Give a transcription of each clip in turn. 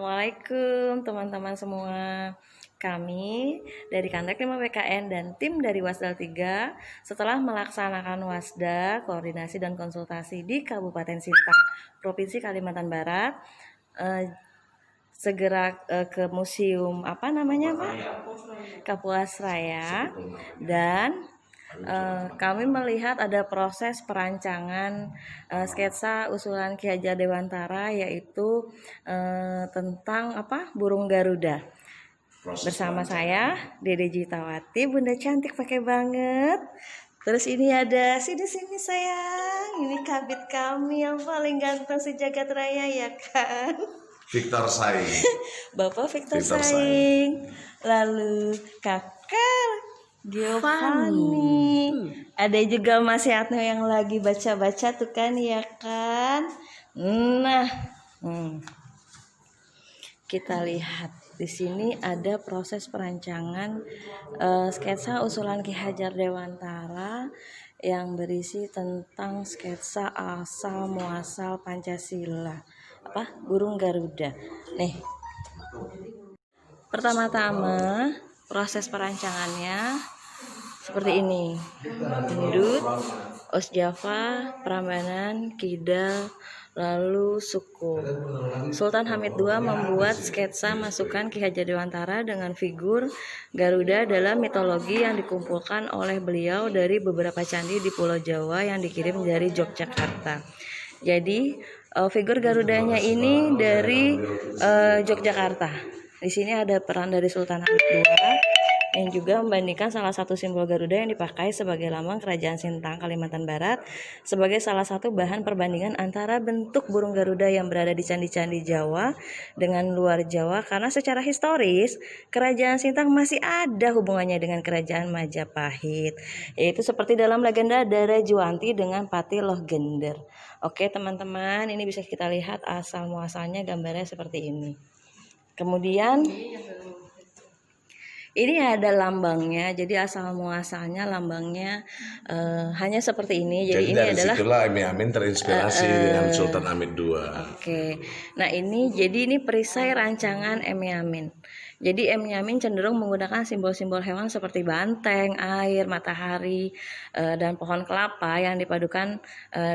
Assalamualaikum teman-teman semua. Kami dari Kantek 5 PKN dan tim dari Wasdal 3 setelah melaksanakan Wasda, koordinasi dan konsultasi di Kabupaten Sintang, Provinsi Kalimantan Barat, segera ke museum Kapuas Raya, dan kami melihat ada proses perancangan sketsa usulan Ki Hajar Dewantara, yaitu tentang burung Garuda. Bersama saya Dede Jitawati, Bunda cantik pakai banget. Terus ini ada sini sayang, ini kabit kami yang paling ganteng sejagat raya, ya kan? Victor Saing. Bapak Victor Saing. Lalu kakak Giovanni. Ada juga Mas Yatno yang lagi baca-baca tuh kan, ya kan? Nah, kita lihat di sini ada proses perancangan sketsa usulan Ki Hajar Dewantara yang berisi tentang sketsa asal muasal Pancasila, burung Garuda. Nih, pertama-tama proses perancangannya seperti ini: Gendut, Os Java, Prambanan, Kidal, lalu Suku. Sultan Hamid II membuat sketsa masukan Ki Hajar Dewantara dengan figur Garuda dalam mitologi yang dikumpulkan oleh beliau dari beberapa candi di Pulau Jawa yang dikirim dari Yogyakarta. Jadi figur Garudanya ini dari Yogyakarta. Di sini ada peran dari Sultan Hamid II yang juga membandingkan salah satu simbol Garuda yang dipakai sebagai lambang Kerajaan Sintang, Kalimantan Barat, sebagai salah satu bahan perbandingan antara bentuk burung Garuda yang berada di candi-candi Jawa dengan luar Jawa, karena secara historis Kerajaan Sintang masih ada hubungannya dengan Kerajaan Majapahit, yaitu seperti dalam legenda Dara Juwanti dengan Patih Loh Gender. Oke teman-teman, ini bisa kita lihat asal muasalnya, gambarnya seperti ini. Kemudian ini ada lambangnya, jadi asal muasalnya lambangnya hanya seperti ini. Jadi ini dari adalah situlah Emi Amin terinspirasi dengan Sultan Hamid II. Oke. Nah ini perisai rancangan Emi Amin. Jadi Emi Amin cenderung menggunakan simbol-simbol hewan seperti banteng, air, matahari, dan pohon kelapa yang dipadukan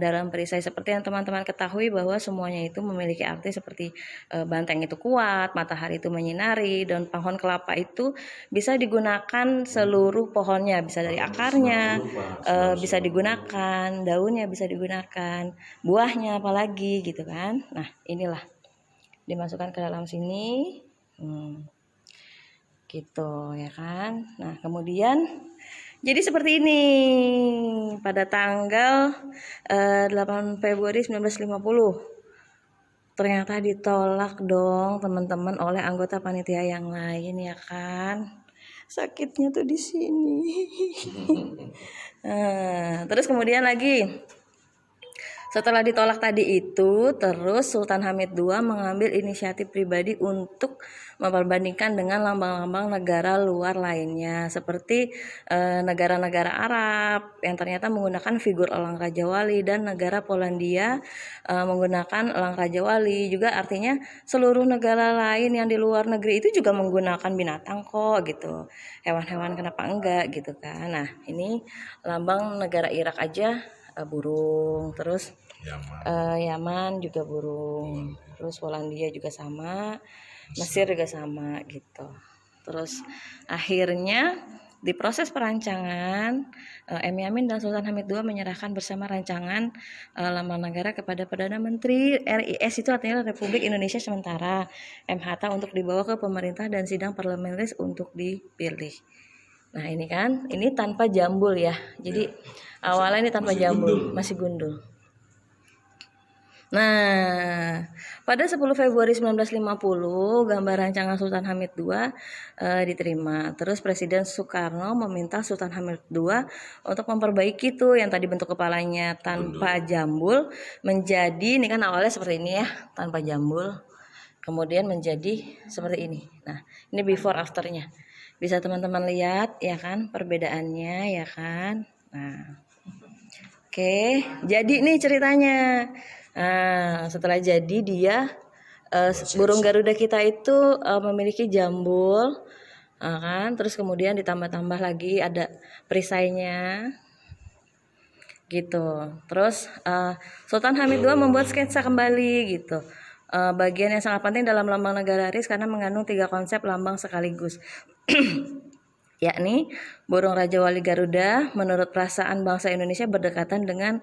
dalam perisai. Seperti yang teman-teman ketahui bahwa semuanya itu memiliki arti seperti banteng itu kuat, matahari itu menyinari, dan pohon kelapa itu bisa digunakan seluruh pohonnya, bisa dari akarnya, bisa digunakan, daunnya bisa digunakan, buahnya apalagi gitu kan. Nah inilah dimasukkan ke dalam sini. Gitu ya kan. Nah kemudian jadi seperti ini pada tanggal 8 Februari 1950 ternyata ditolak dong teman-teman oleh anggota panitia yang lain, ya kan. Sakitnya tuh di sini. Nah, terus kemudian lagi setelah ditolak tadi itu, terus Sultan Hamid II mengambil inisiatif pribadi untuk memperbandingkan dengan lambang-lambang negara luar lainnya, seperti negara-negara Arab yang ternyata menggunakan figur elang Raja Wali, dan negara Polandia menggunakan elang Raja Wali. Juga artinya seluruh negara lain yang di luar negeri itu juga menggunakan binatang kok gitu, hewan-hewan kenapa enggak gitu kan. Nah ini lambang negara Irak aja burung, terus Yaman juga burung, terus Polandia juga sama, Mesir juga sama gitu. Terus akhirnya di proses perancangan Emi Amin dan Sultan Hamid II menyerahkan bersama rancangan lambang negara kepada Perdana Menteri RIS, itu artinya Republik Indonesia Sementara, MHT, untuk dibawa ke pemerintah dan sidang parlementaris untuk dipilih. Nah ini kan, ini tanpa jambul ya. Jadi awalnya ini tanpa jambul, masih gundul. Nah, pada 10 Februari 1950 gambar rancangan Sultan Hamid II diterima. Terus Presiden Soekarno meminta Sultan Hamid II untuk memperbaiki tuh yang tadi bentuk kepalanya tanpa jambul menjadi, ini kan awalnya seperti ini ya, tanpa jambul. Kemudian menjadi seperti ini. Nah, ini before afternya. Bisa teman-teman lihat ya kan perbedaannya ya kan. Nah, oke, jadi nih ceritanya. Nah, setelah jadi dia burung Garuda kita itu memiliki jambul, kan? Terus kemudian ditambah-tambah lagi ada perisainya, gitu. Terus Sultan Hamid II membuat sketsa kembali, gitu. Bagian yang sangat penting dalam lambang negara RIS karena mengandung 3 konsep lambang sekaligus. Yakni burung Raja Wali Garuda menurut perasaan bangsa Indonesia berdekatan dengan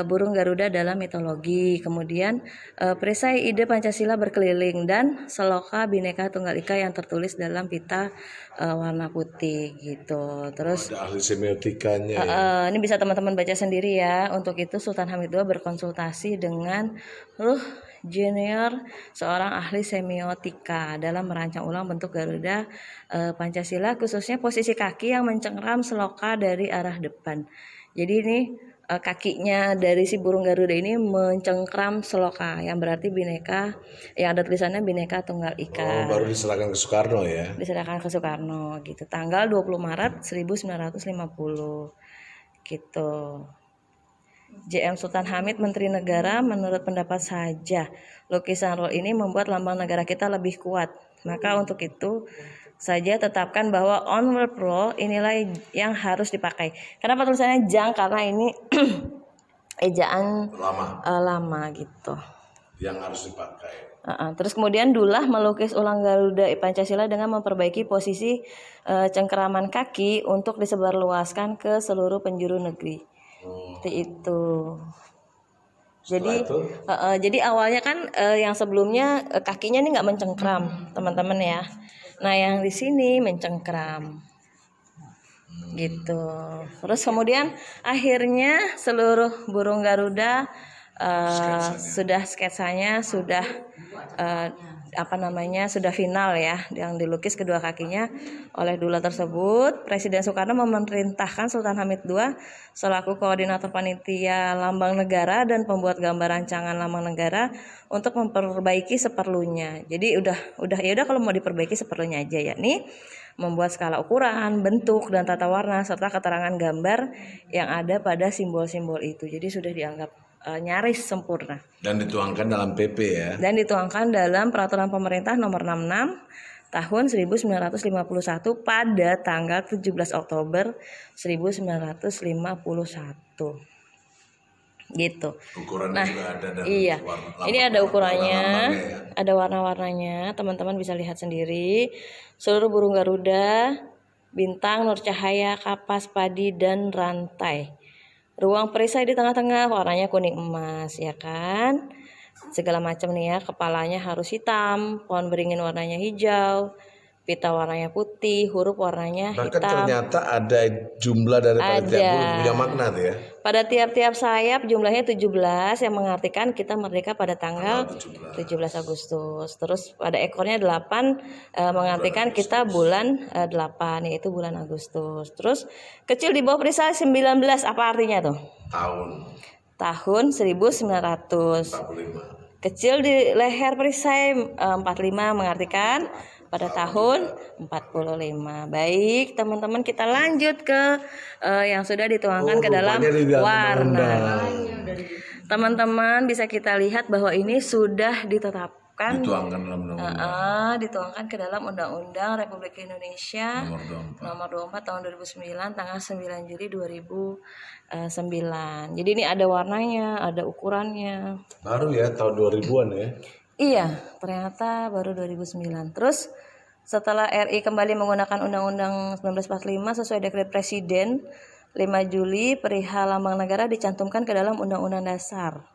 burung Garuda dalam mitologi. Kemudian perisai ide Pancasila berkeliling dan seloka Bhinneka Tunggal Ika yang tertulis dalam pita warna putih, gitu. Terus Ada ahli semiotikanya ya. ini bisa teman-teman baca sendiri ya. Untuk itu Sultan Hamid II berkonsultasi dengan Ruh Junior, seorang ahli semiotika dalam merancang ulang bentuk Garuda Pancasila, khususnya posisi kaki yang mencengkram seloka dari arah depan. Jadi ini kakinya dari si burung Garuda ini mencengkram seloka, yang berarti Bhinneka, yang ada tulisannya Bhinneka Tunggal Ika. Baru diserahkan ke Soekarno ya. Diserahkan ke Soekarno, gitu. Tanggal 20 Maret 1950, gitu. JM Sultan Hamid, Menteri Negara, menurut pendapat saja lukisan roll ini membuat lambang negara kita lebih kuat. Maka untuk itu saja tetapkan bahwa on-world roll inilah yang harus dipakai. Kenapa tulisannya jang? Karena ini ejaan lama gitu. Yang harus dipakai. Terus kemudian Dullah melukis ulang Garuda Pancasila dengan memperbaiki posisi cengkeraman kaki untuk disebarluaskan ke seluruh penjuru negeri. Seperti itu. Jadi awalnya kan yang sebelumnya kakinya ini nggak mencengkram, teman-teman ya. Nah yang di sini mencengkram, gitu. Terus kemudian akhirnya seluruh burung Garuda sketsanya sudah sudah final ya, yang dilukis kedua kakinya oleh Dullah tersebut. Presiden Soekarno memerintahkan Sultan Hamid II selaku koordinator panitia lambang negara dan pembuat gambar rancangan lambang negara untuk memperbaiki seperlunya. Jadi udah kalau mau diperbaiki seperlunya aja, yakni membuat skala ukuran, bentuk dan tata warna serta keterangan gambar yang ada pada simbol-simbol itu. Jadi sudah dianggap nyaris sempurna. Dan dituangkan dalam PP ya. Dan dituangkan dalam Peraturan Pemerintah Nomor 66 Tahun 1951 pada tanggal 17 Oktober 1951. Gitu. Ukurannya juga ada dan iya. Ini ada ukurannya, ya. ada warna-warnanya. Teman-teman bisa lihat sendiri. Seluruh burung Garuda, bintang, nur cahaya, kapas, padi dan rantai. Ruang perisai di tengah-tengah warnanya kuning emas, ya kan? Segala macam nih ya, kepalanya harus hitam, pohon beringin warnanya hijau, pita warnanya putih, huruf warnanya Bahkan hitam. ternyata ada jumlah daripada tiap huruf punya makna tuh ya. Pada tiap-tiap sayap jumlahnya 17 yang mengartikan kita merdeka pada tanggal 17 Agustus. Terus pada ekornya 8 mengartikan kita bulan 8, yaitu bulan Agustus. Terus kecil di bawah perisai 19, apa artinya tuh? Tahun 1945. Kecil di leher perisai 45 mengartikan pada tahun 45. Baik, teman-teman, kita lanjut ke yang sudah dituangkan ke dalam warna. Teman-teman bisa kita lihat bahwa ini sudah ditetapkan, dituangkan ke dalam Undang-Undang Republik Indonesia Nomor 24 Tahun 2009 tanggal 9 Juli 2009. Jadi ini ada warnanya, ada ukurannya. Baru ya tahun 2000-an ya. Iya, ternyata baru 2009. Terus setelah RI kembali menggunakan Undang-Undang 1945 sesuai dekret Presiden 5 Juli perihal lambang negara dicantumkan ke dalam Undang-Undang Dasar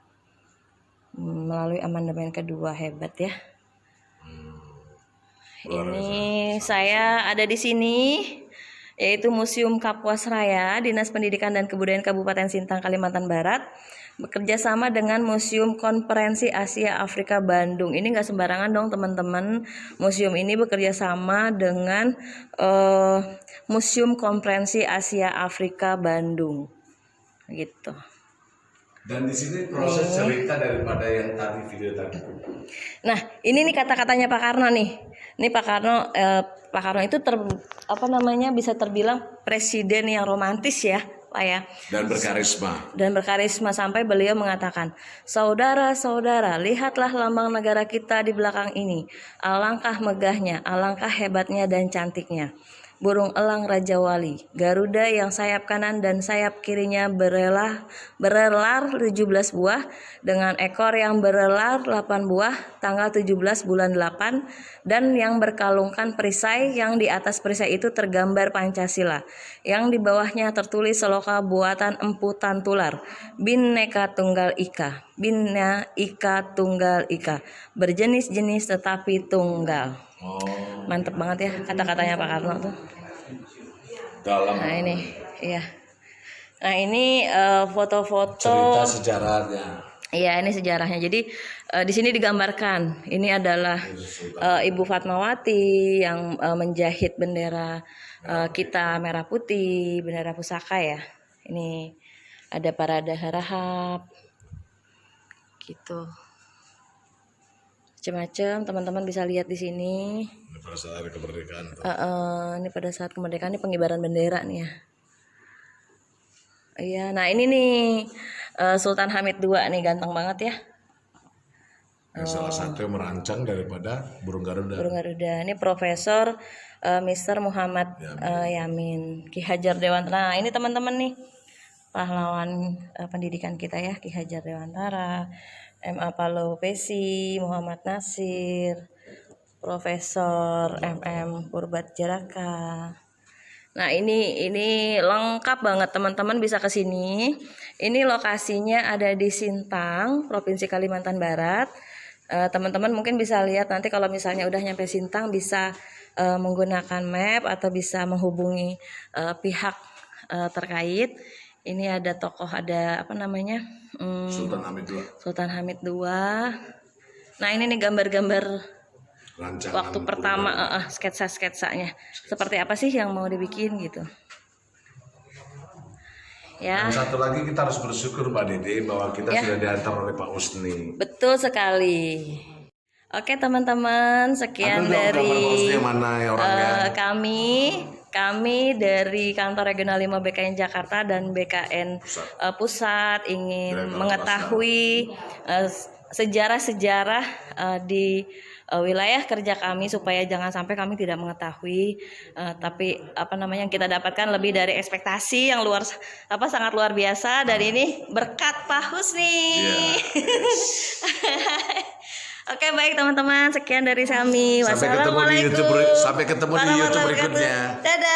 melalui amandemen kedua. Hebat ya. Ini saya ada di sini, yaitu Museum Kapuas Raya, Dinas Pendidikan dan Kebudayaan Kabupaten Sintang, Kalimantan Barat, bekerja sama dengan Museum Konferensi Asia Afrika Bandung. Ini nggak sembarangan dong teman-teman. Museum ini bekerja sama dengan Museum Konferensi Asia Afrika Bandung, gitu. Dan di sini proses cerita daripada yang tadi video tadi. Nah, ini nih kata-katanya Pak Karno nih. Ini Pak Karno itu bisa terbilang presiden yang romantis ya. Pak ya. Dan berkarisma sampai beliau mengatakan, saudara-saudara, lihatlah lambang negara kita di belakang ini. Alangkah megahnya, alangkah hebatnya dan cantiknya. Burung elang Raja Wali, Garuda yang sayap kanan dan sayap kirinya berelar 17 buah, dengan ekor yang berelar 8 buah, tanggal 17 bulan 8, dan yang berkalungkan perisai, yang di atas perisai itu tergambar Pancasila, yang di bawahnya tertulis seloka buatan Empu Tantular, Bhinneka Tunggal Ika, Bhinneka Tunggal Ika, berjenis-jenis tetapi tunggal. Mantep banget ya kata-katanya Pak Karno tuh. dalam Nah ini, iya. Nah ini foto-foto. cerita sejarahnya. Iya, ini sejarahnya. Jadi di sini digambarkan ini adalah Ibu Fatmawati yang menjahit bendera kita merah putih, bendera pusaka ya. Ini ada parade harahap, gitu. Macam-macam teman-teman bisa lihat di sini. Pada saat kemerdekaan. Ini pada saat kemerdekaan, ini pengibaran bendera nih ya. Iya, nah ini nih Sultan Hamid II nih, ganteng banget ya. Salah satu yang merancang daripada burung Garuda. Burung Garuda. Ini Profesor Mr. Muhammad Yamin, Ki Hajar Dewantara. Nah ini teman-teman nih pahlawan pendidikan kita ya, Ki Hajar Dewantara, M.A. Palow Pesi, Muhammad Nasir, Profesor M.M. Purbat Jaraka. Nah ini lengkap banget, teman-teman bisa ke sini. Ini lokasinya ada di Sintang, Provinsi Kalimantan Barat. Teman-teman mungkin bisa lihat nanti kalau misalnya udah nyampe Sintang bisa menggunakan map atau bisa menghubungi pihak terkait. Ini ada tokoh, ada apa namanya? Sultan Hamid II. Sultan Hamid II. Nah ini nih gambar-gambar Rancangan waktu pertama, sketsa-sketsanya. Seperti apa sih yang mau dibikin gitu. Ya. Dan satu lagi kita harus bersyukur Mbak Dede bahwa kita sudah diantar oleh Pak Usni. Betul sekali. Oke teman-teman, sekian dari kami dari Kantor Regional 5 BKN Jakarta dan BKN Pusat ingin mengetahui sejarah-sejarah di wilayah kerja kami supaya jangan sampai kami tidak mengetahui, tapi apa namanya yang kita dapatkan lebih dari ekspektasi yang sangat luar biasa, dan ini berkat Pak Husni. Oke baik teman-teman, sekian dari kami. Wassalamualaikum. Sampai ketemu di YouTube berikutnya. Dadah.